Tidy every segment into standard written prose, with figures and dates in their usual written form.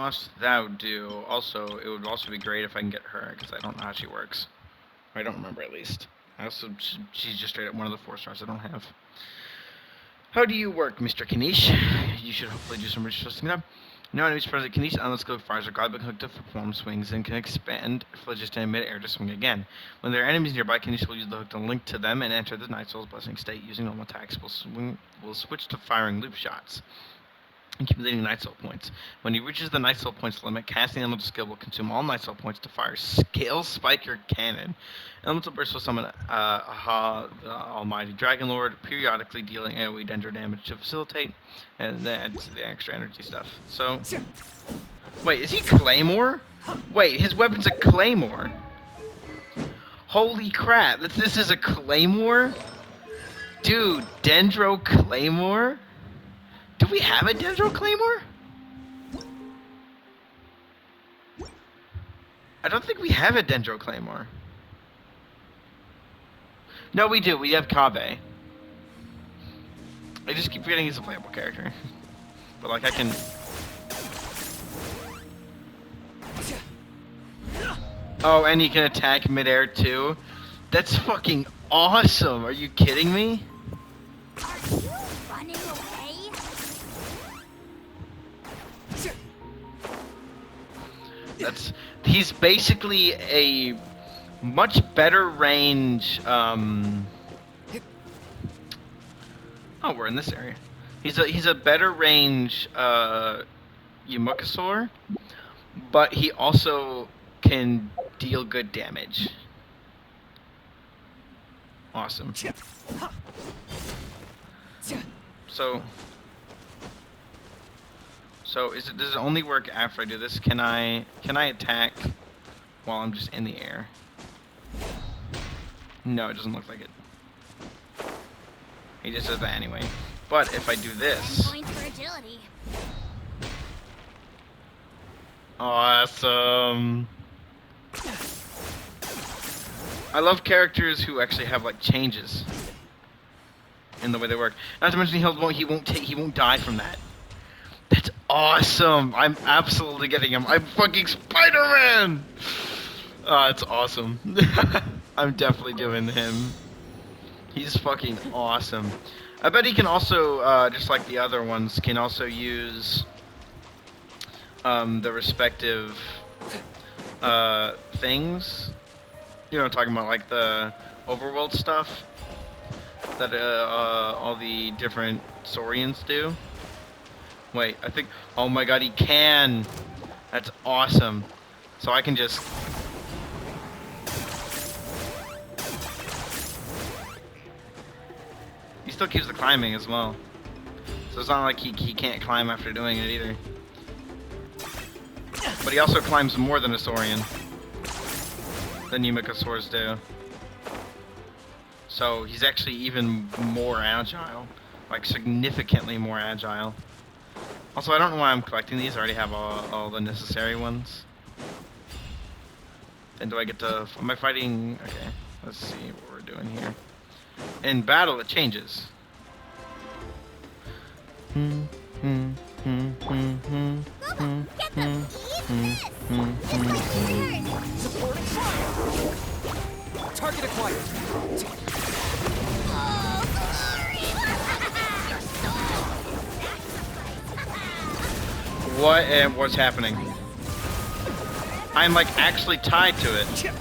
boss, that would do. Also, it would also be great if I can get her, because I don't know how she works. I don't remember, at least. She's just straight up one of the 4 stars I don't have. How do you work, Mr. KINICH? You should hopefully do some research. No enemies present. KINICH unless skill fires are godbeen hooked to perform swings and can expand phlogiston in mid-air to swing again. When there are enemies nearby, KINICH will use the hook to link to them and enter the Night Soul's blessing state. Using normal attacks will switch to firing loop shots, accumulating Night Soul points. When he reaches the Night Soul points limit, casting Elemental Skill will consume all Night Soul points to fire Scale Spiker Cannon. Elemental Burst will summon the Almighty Dragon Lord, periodically dealing AoE Dendro damage to facilitate, and that's the extra energy stuff. So, wait, is he Claymore? Wait, his weapon's a Claymore. Holy crap, this is a Claymore? Dude, Dendro Claymore? Do we have a Dendro Claymore? I don't think we have a Dendro Claymore. No, we do. We have Kabe. I just keep forgetting he's a playable character. But, like, I can... Oh, and he can attack midair, too? That's fucking awesome! Are you kidding me? Are you running away? He's basically a much better range, Oh, we're in this area. He's a better range, Yumukasaur, but he also can deal good damage. Awesome. So does it only work after I do this? Can I attack while I'm just in the air? No, it doesn't look like it. He just does that anyway. But if I do this... Points for agility. Awesome. I love characters who actually have like changes in the way they work. Not to mention he won't die from that. That's awesome. I'm absolutely getting him. I'm fucking Spider-Man. It's awesome. I'm definitely doing him. He's fucking awesome. I bet he can also, just like the other ones, can also use the respective things. You know what I'm talking about, like the overworld stuff that all the different Saurians do. Wait, I think... Oh my god, he can! That's awesome. So I can just... He still keeps the climbing as well. So it's not like he can't climb after doing it either. But he also climbs more than a Saurian. Than Yumukasaurs do. So he's actually even more agile. Like, significantly more agile. Also, I don't know why I'm collecting these. I already have all the necessary ones. Then do I get to... Am I fighting... Okay, let's see what we're doing here. In battle, it changes. Target acquired. What and what's happening? I'm like actually tied to it.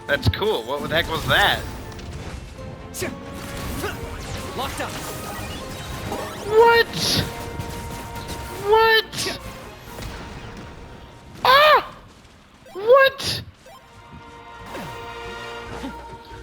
That's cool. What the heck was that? Locked up. What? What? Ah! What?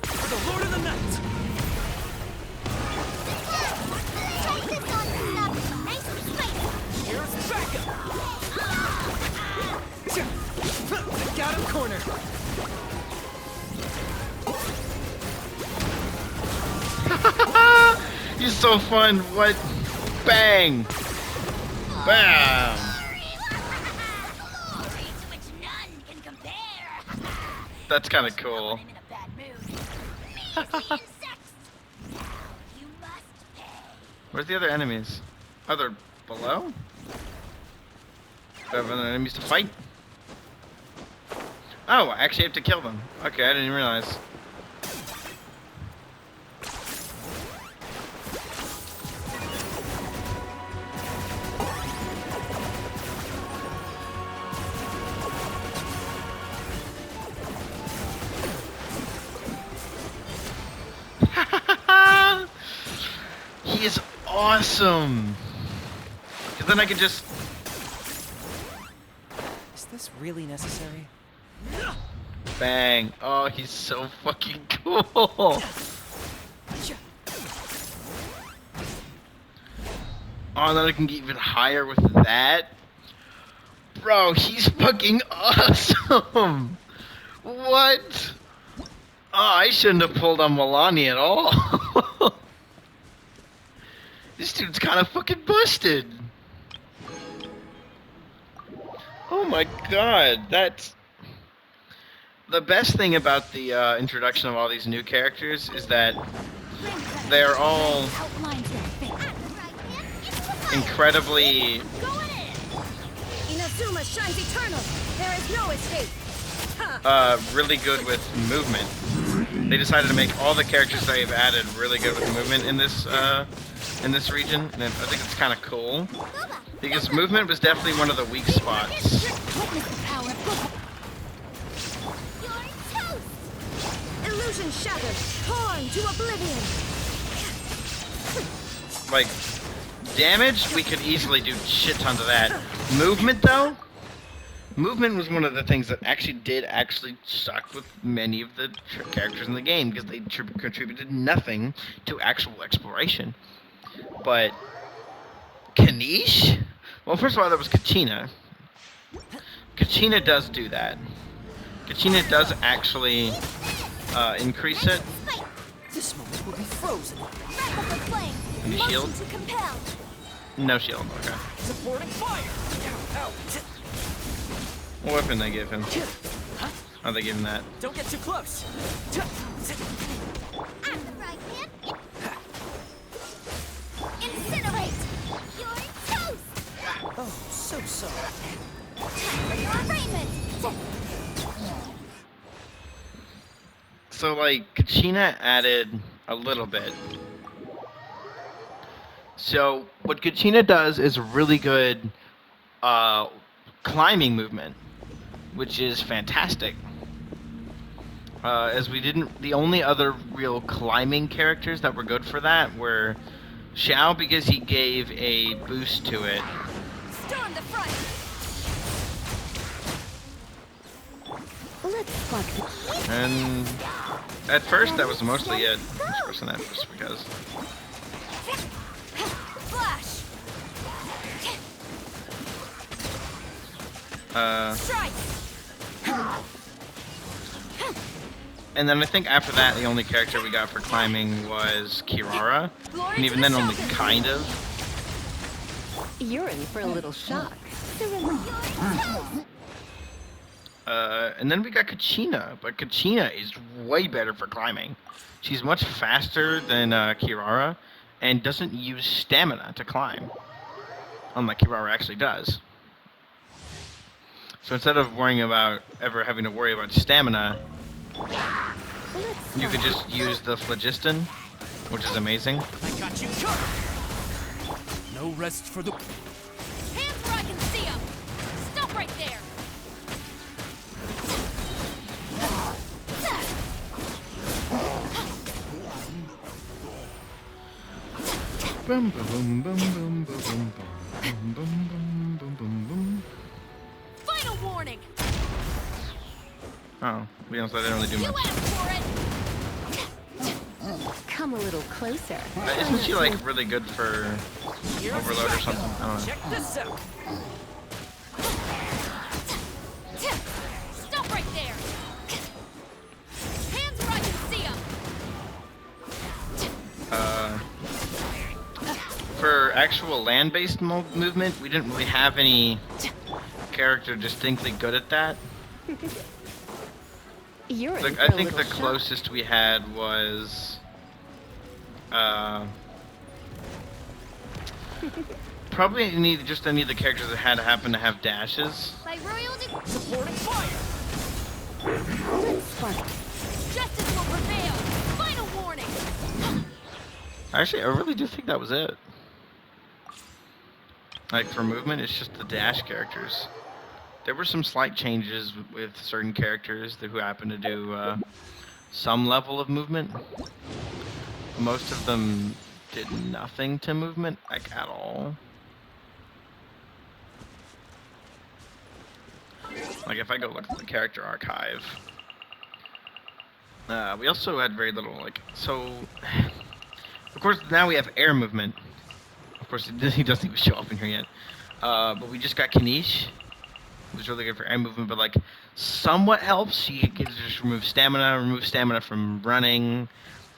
For the Lord of the Night. Here's backup. Got him cornered. He's so fun. What? Bang! Bam! That's kind of cool. Where's the other enemies? Oh, they're below? Do I have other enemies to fight? Oh, I actually have to kill them. Okay, I didn't realize. He is awesome! Because then I can just... Is this really necessary? Bang. Oh, he's so fucking cool! Oh, then I can get even higher with that? Bro, he's fucking awesome! What? Oh, I shouldn't have pulled on Milani at all. This dude's kind of fucking busted. Oh my god, that's... The best thing about the introduction of all these new characters is that they're all incredibly Inazuma shines eternal. There is no escape. really good with movement. They decided to make all the characters they've added really good with movement in this region, and I think it's kind of cool because movement was definitely one of the weak spots. Illusion shattered, torn to oblivion. Like damage, we could easily do shit tons of that. Movement though, movement was one of the things that actually suck with many of the characters in the game because they contributed nothing to actual exploration. But KINICH? Well, first of all, there was Kachina. Kachina does do that. Kachina does actually increase it. This moment will be frozen. Any shield? No shield, okay. Supporting fire. Ow. What weapon they give him? Oh, they give him that. Don't get too close. Incinerate! You're toast! Oh, so sorry. Arraignment! So, like, Kachina added a little bit. So, what Kachina does is really good climbing movement, which is fantastic. As we didn't... The only other real climbing characters that were good for that were Xiao, because he gave a boost to it. Storm the front! And at first, that was mostly it. Just pressing that just because. Flash! Strike! And then I think after that, the only character we got for climbing was Kirara, and even then, only kind of. You're in for a little shock. And then we got Kachina, but Kachina is way better for climbing. She's much faster than Kirara, and doesn't use stamina to climb, unlike Kirara actually does. So instead of worrying about ever having to worry about stamina, you could just use the phlogiston, which is amazing. I got you covered. No rest for the... Hands where I can see them! Stop right there! Boom, boom, boom, boom, boom, boom, boom, boom, boom, boom, boom, boom. Final warning! Oh, to be honest, I didn't really do You much. asked for it! Come a little closer. Isn't she like really good for overload or something? I don't know. Check this out. Stop right there! Hands where I can see them! For actual land-based movement, we didn't really have any character distinctly good at that. You're in Like, for I a think the little shock. closest we had was probably need just any of the characters that had to happen to have dashes. By royal Supporting fire! justice will prevail. Final warning. Actually, I really do think that was it. Like, for movement, it's just the dash characters. There were some slight changes with certain characters who happened to do some level of movement. Most of them did nothing to movement, like, at all. Like, if I go look at the character archive, we also had very little, like, so... Of course, now we have air movement. Of course, he doesn't even show up in here yet. But we just got KINICH. It was really good for air movement, but, like, somewhat helps. She can just remove stamina from running,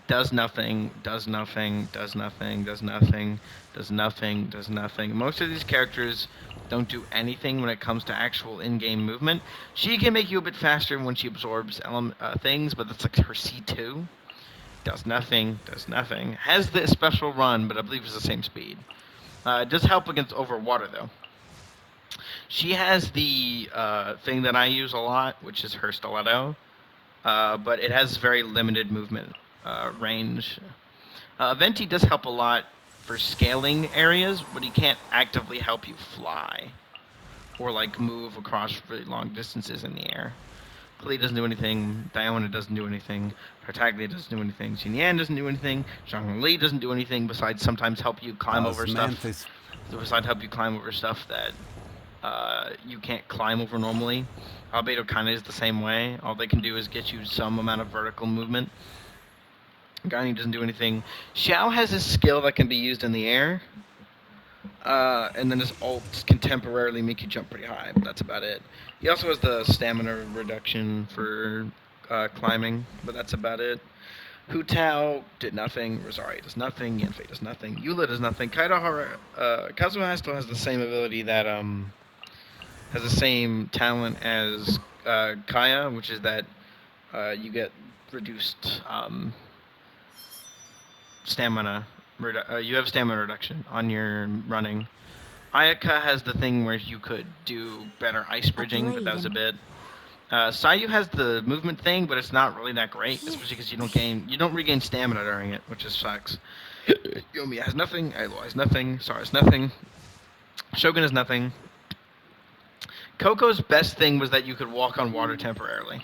does nothing, does nothing, does nothing, does nothing, does nothing, does nothing. Most of these characters don't do anything when it comes to actual in-game movement. She can make you a bit faster when she absorbs things, but that's like her C2. Does nothing, does nothing. Has the special run, but I believe it's the same speed. It does help against over water, though. She has the thing that I use a lot, which is her stiletto, but it has very limited movement range. Venti does help a lot for scaling areas, but he can't actively help you fly or like move across really long distances in the air. Klee doesn't do anything. Diona doesn't do anything. Tartaglia doesn't do anything. Xinyan doesn't do anything. Zhongli doesn't do anything besides sometimes help you climb over stuff. Besides help you climb over stuff that you can't climb over normally. Albedo kind of is the same way. All they can do is get you some amount of vertical movement. Guardian doesn't do anything. Xiao has a skill that can be used in the air. And then his ult can temporarily make you jump pretty high, but that's about it. He also has the stamina reduction for climbing, but that's about it. Hu Tao did nothing. Rosario does nothing. Yanfei does nothing. Eula does nothing. Kazuma still has the same ability that has the same talent as Kaya, which is that you get reduced stamina. You have stamina reduction on your running. Ayaka has the thing where you could do better ice bridging, but that was a bit. Sayu has the movement thing, but it's not really that great, especially because you don't regain stamina during it, which just sucks. Yomi has nothing. Ailo has nothing. Sara has nothing. Shogun has nothing. Coco's best thing was that you could walk on water temporarily.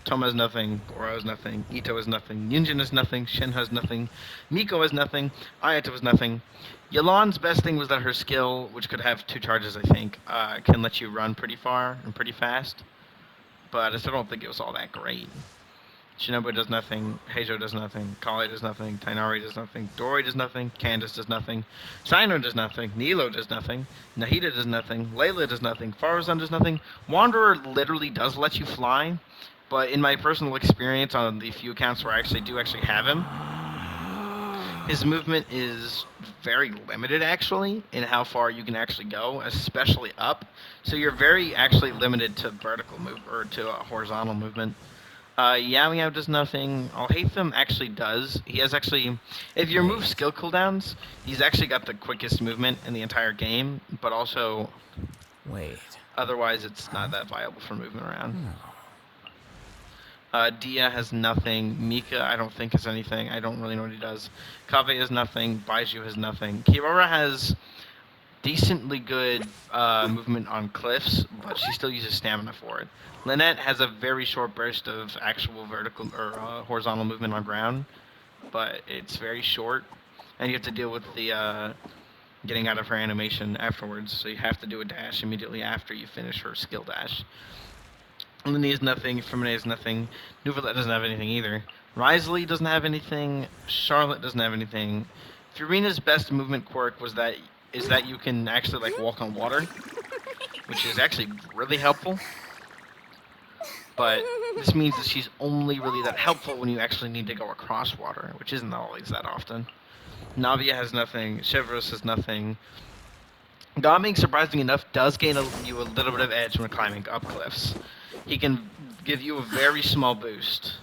Toma has nothing, Goro has nothing, Ito has nothing, Yunjin has nothing, Shen has nothing, Miko has nothing, Ayato has nothing. Yelan's best thing was that her skill, which could have 2 charges I think, can let you run pretty far and pretty fast. But I still don't think it was all that great. Shinobu does nothing, Heijo does nothing, Kale does nothing, Tainari does nothing, Dori does nothing, Candace does nothing, Sino does nothing, Nilo does nothing, Nahida does nothing, Layla does nothing, Farazan does nothing. Wanderer literally does let you fly. But in my personal experience on the few accounts where I do have him, his movement is very limited actually in how far you can actually go, especially up. So you're very actually limited to vertical move or to horizontal movement. Yao Yao does nothing. Alhaitham actually does. He has actually, if you remove skill cooldowns, he's actually got the quickest movement in the entire game. But also, otherwise it's not that viable for moving around. Dia has nothing. Mika, I don't think has anything. I don't really know what he does. Kaveh has nothing. Baiju has nothing. Kirora has decently good movement on cliffs, but she still uses stamina for it. Lynette has a very short burst of actual vertical or horizontal movement on ground, but it's very short, and you have to deal with the getting out of her animation afterwards, so you have to do a dash immediately after you finish her skill dash. Lindy is nothing, Femine is nothing, Nuvalet doesn't have anything either. Risley doesn't have anything, Charlotte doesn't have anything. Furina's best movement quirk is that you can actually like walk on water, which is actually really helpful. But this means that she's only really that helpful when you actually need to go across water, which isn't always that often. Navia has nothing, Chevros has nothing. Gaming, surprisingly enough, does gain you a little bit of edge when climbing up cliffs. He can give you a very small boost,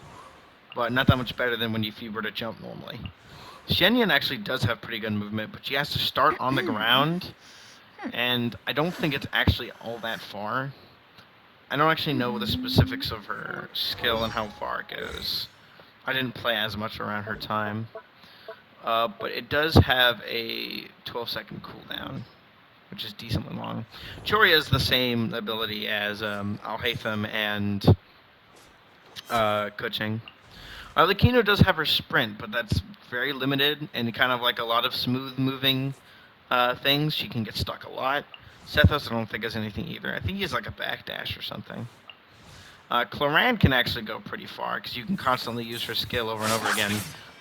but not that much better than if you were to jump normally. Shenyan actually does have pretty good movement, but she has to start on the ground and I don't think it's actually all that far. I don't actually know the specifics of her skill and how far it goes. I didn't play as much around her time. But it does have a 12-second cooldown, which is decently long. Choria has the same ability as Al-Haytham and Kuching. The Kino does have her sprint, but that's very limited and kind of like a lot of smooth moving things. She can get stuck a lot. Sethos, I don't think has anything either. I think he has like a backdash or something. Cloran can actually go pretty far because you can constantly use her skill over and over again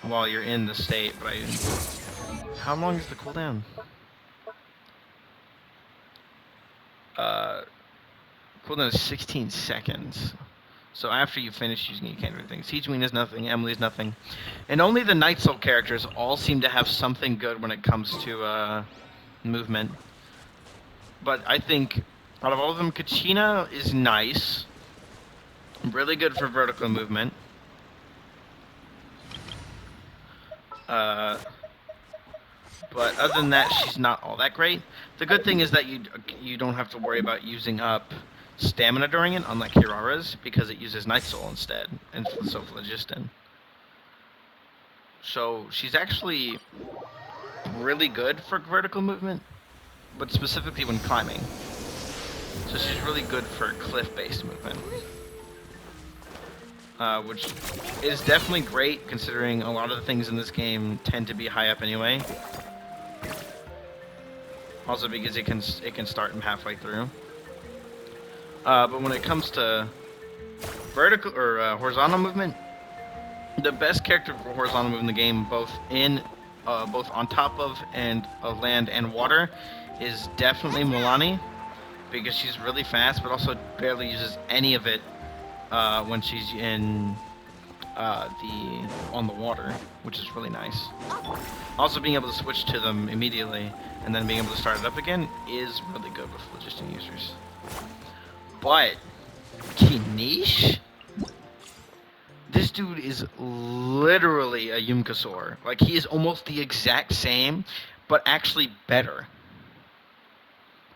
while you're in the state. But how long is the cooldown? Cooldown is 16 seconds. So after you finish using it, you can't do anything. Siegeween is nothing. Emily is nothing. And only the Night Soul characters all seem to have something good when it comes to movement. But I think out of all of them, Kachina is nice. Really good for vertical movement. But other than that, she's not all that great. The good thing is that you don't have to worry about using up stamina during it, unlike Hirara's, because it uses Night Soul instead, and so Phlogiston. So she's actually really good for vertical movement, but specifically when climbing. So she's really good for cliff-based movement. Which is definitely great, considering a lot of the things in this game tend to be high up anyway. Also because it can start them halfway through. But when it comes to vertical or horizontal movement, the best character for horizontal movement in the game, both on top of land and water, is definitely Milani, because she's really fast, but also barely uses any of it when she's in on the water, which is really nice. Also, being able to switch to them immediately and then being able to start it up again is really good with Phlogiston users. But KINICH, this dude is literally a Yumkasor. Like, he is almost the exact same, but actually better,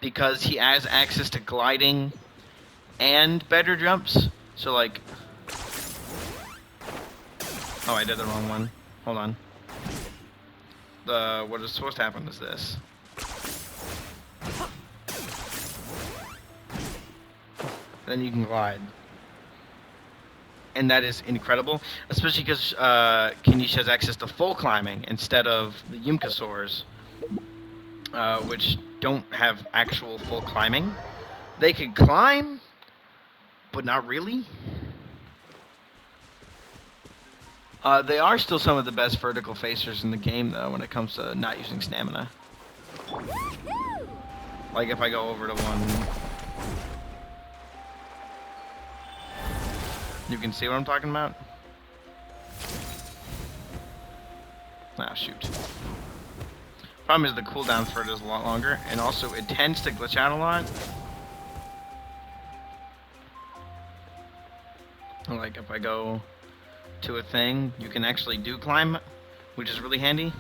because he has access to gliding and better jumps. So like, oh, I did the wrong one. Hold on. What is supposed to happen is this. Then you can glide. And that is incredible, especially because KINICH has access to full climbing instead of the Yumkasors, which don't have actual full climbing. They can climb, but not really. They are still some of the best vertical facers in the game, though, when it comes to not using stamina. Like if I go over to one, you can see what I'm talking about? Ah, shoot. Problem is the cooldown for it is a lot longer, and also it tends to glitch out a lot. Like if I go to a thing, you can actually do climb, which is really handy,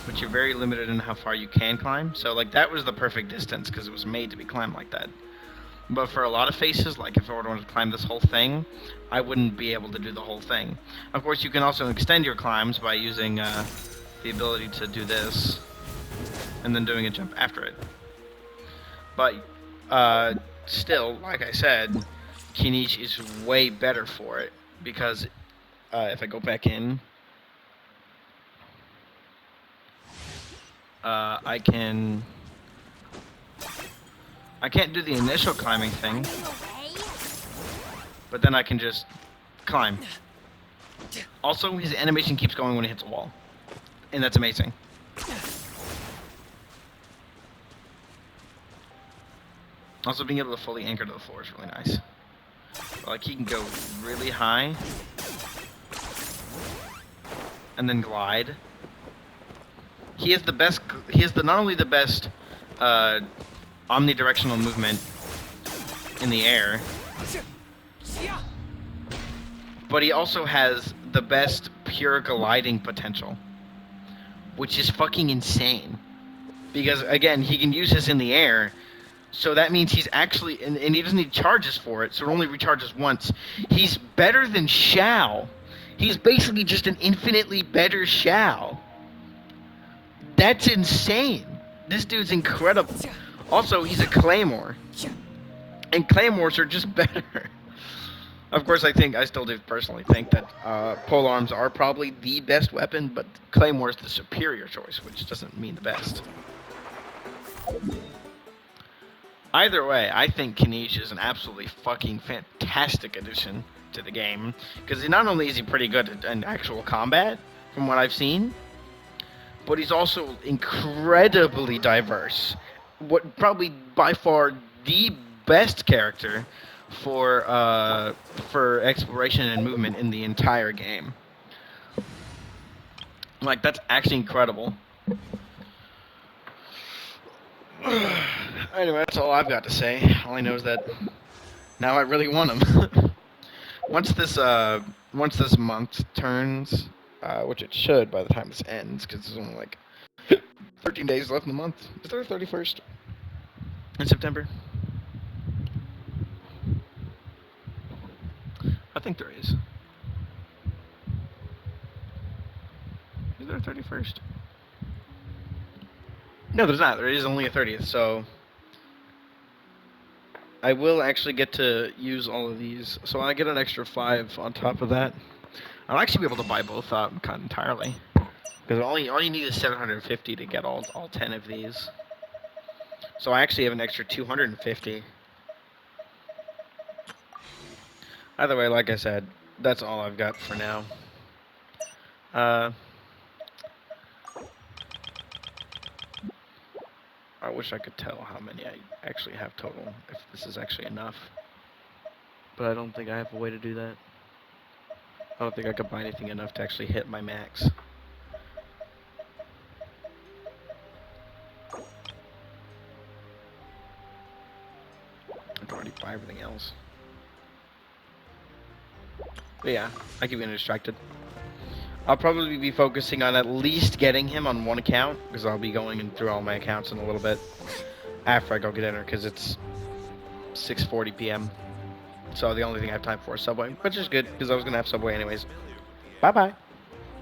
but you're very limited in how far you can climb. So like that was the perfect distance because it was made to be climbed like that. But for a lot of faces, like if I were to climb this whole thing, I wouldn't be able to do the whole thing. Of course, you can also extend your climbs by using the ability to do this and then doing a jump after it. But still, like I said, KINICH is way better for it, because if I go back in, I can't do the initial climbing thing, but then I can just climb. Also, his animation keeps going when he hits a wall, and that's amazing. Also, being able to fully anchor to the floor is really nice. Like, he can go really high and then glide. He has not only the best omnidirectional movement in the air, but he also has the best pure gliding potential, which is fucking insane. because again, he can use this in the air. So that means he's actually, and he doesn't need charges for it, so it only recharges once. He's better than Shao. He's basically just an infinitely better Shao. That's insane. This dude's incredible. Also, he's a Claymore. And Claymores are just better. Of course, I still do personally think that polearms are probably the best weapon, but Claymore's the superior choice, which doesn't mean the best. Either way, I think KINICH is an absolutely fucking fantastic addition to the game, because not only is he pretty good at actual combat, from what I've seen, but he's also incredibly diverse. What probably by far the best character for exploration and movement in the entire game. Like, that's actually incredible. Anyway, that's all I've got to say. All I know is that now I really want him. once this month turns, which it should by the time this ends, because there's only like 13 days left in the month. Is there a 31st in September? I think there is. Is there a 31st? No, there's not. There is only a 30th, so I will actually get to use all of these. So I get an extra 5 on top of that. I'll actually be able to buy both up entirely. Because all you need is 750 to get all 10 of these. So I actually have an extra 250. Either way, like I said, that's all I've got for now. I wish I could tell how many I actually have total, if this is actually enough. But I don't think I have a way to do that. I don't think I could buy anything enough to actually hit my max. I can already buy everything else. But yeah, I keep getting distracted. I'll probably be focusing on at least getting him on one account, because I'll be going through all my accounts in a little bit after I go get dinner, because it's 6:40 p.m. So the only thing I have time for is Subway, which is good, because I was going to have Subway anyways. Bye-bye.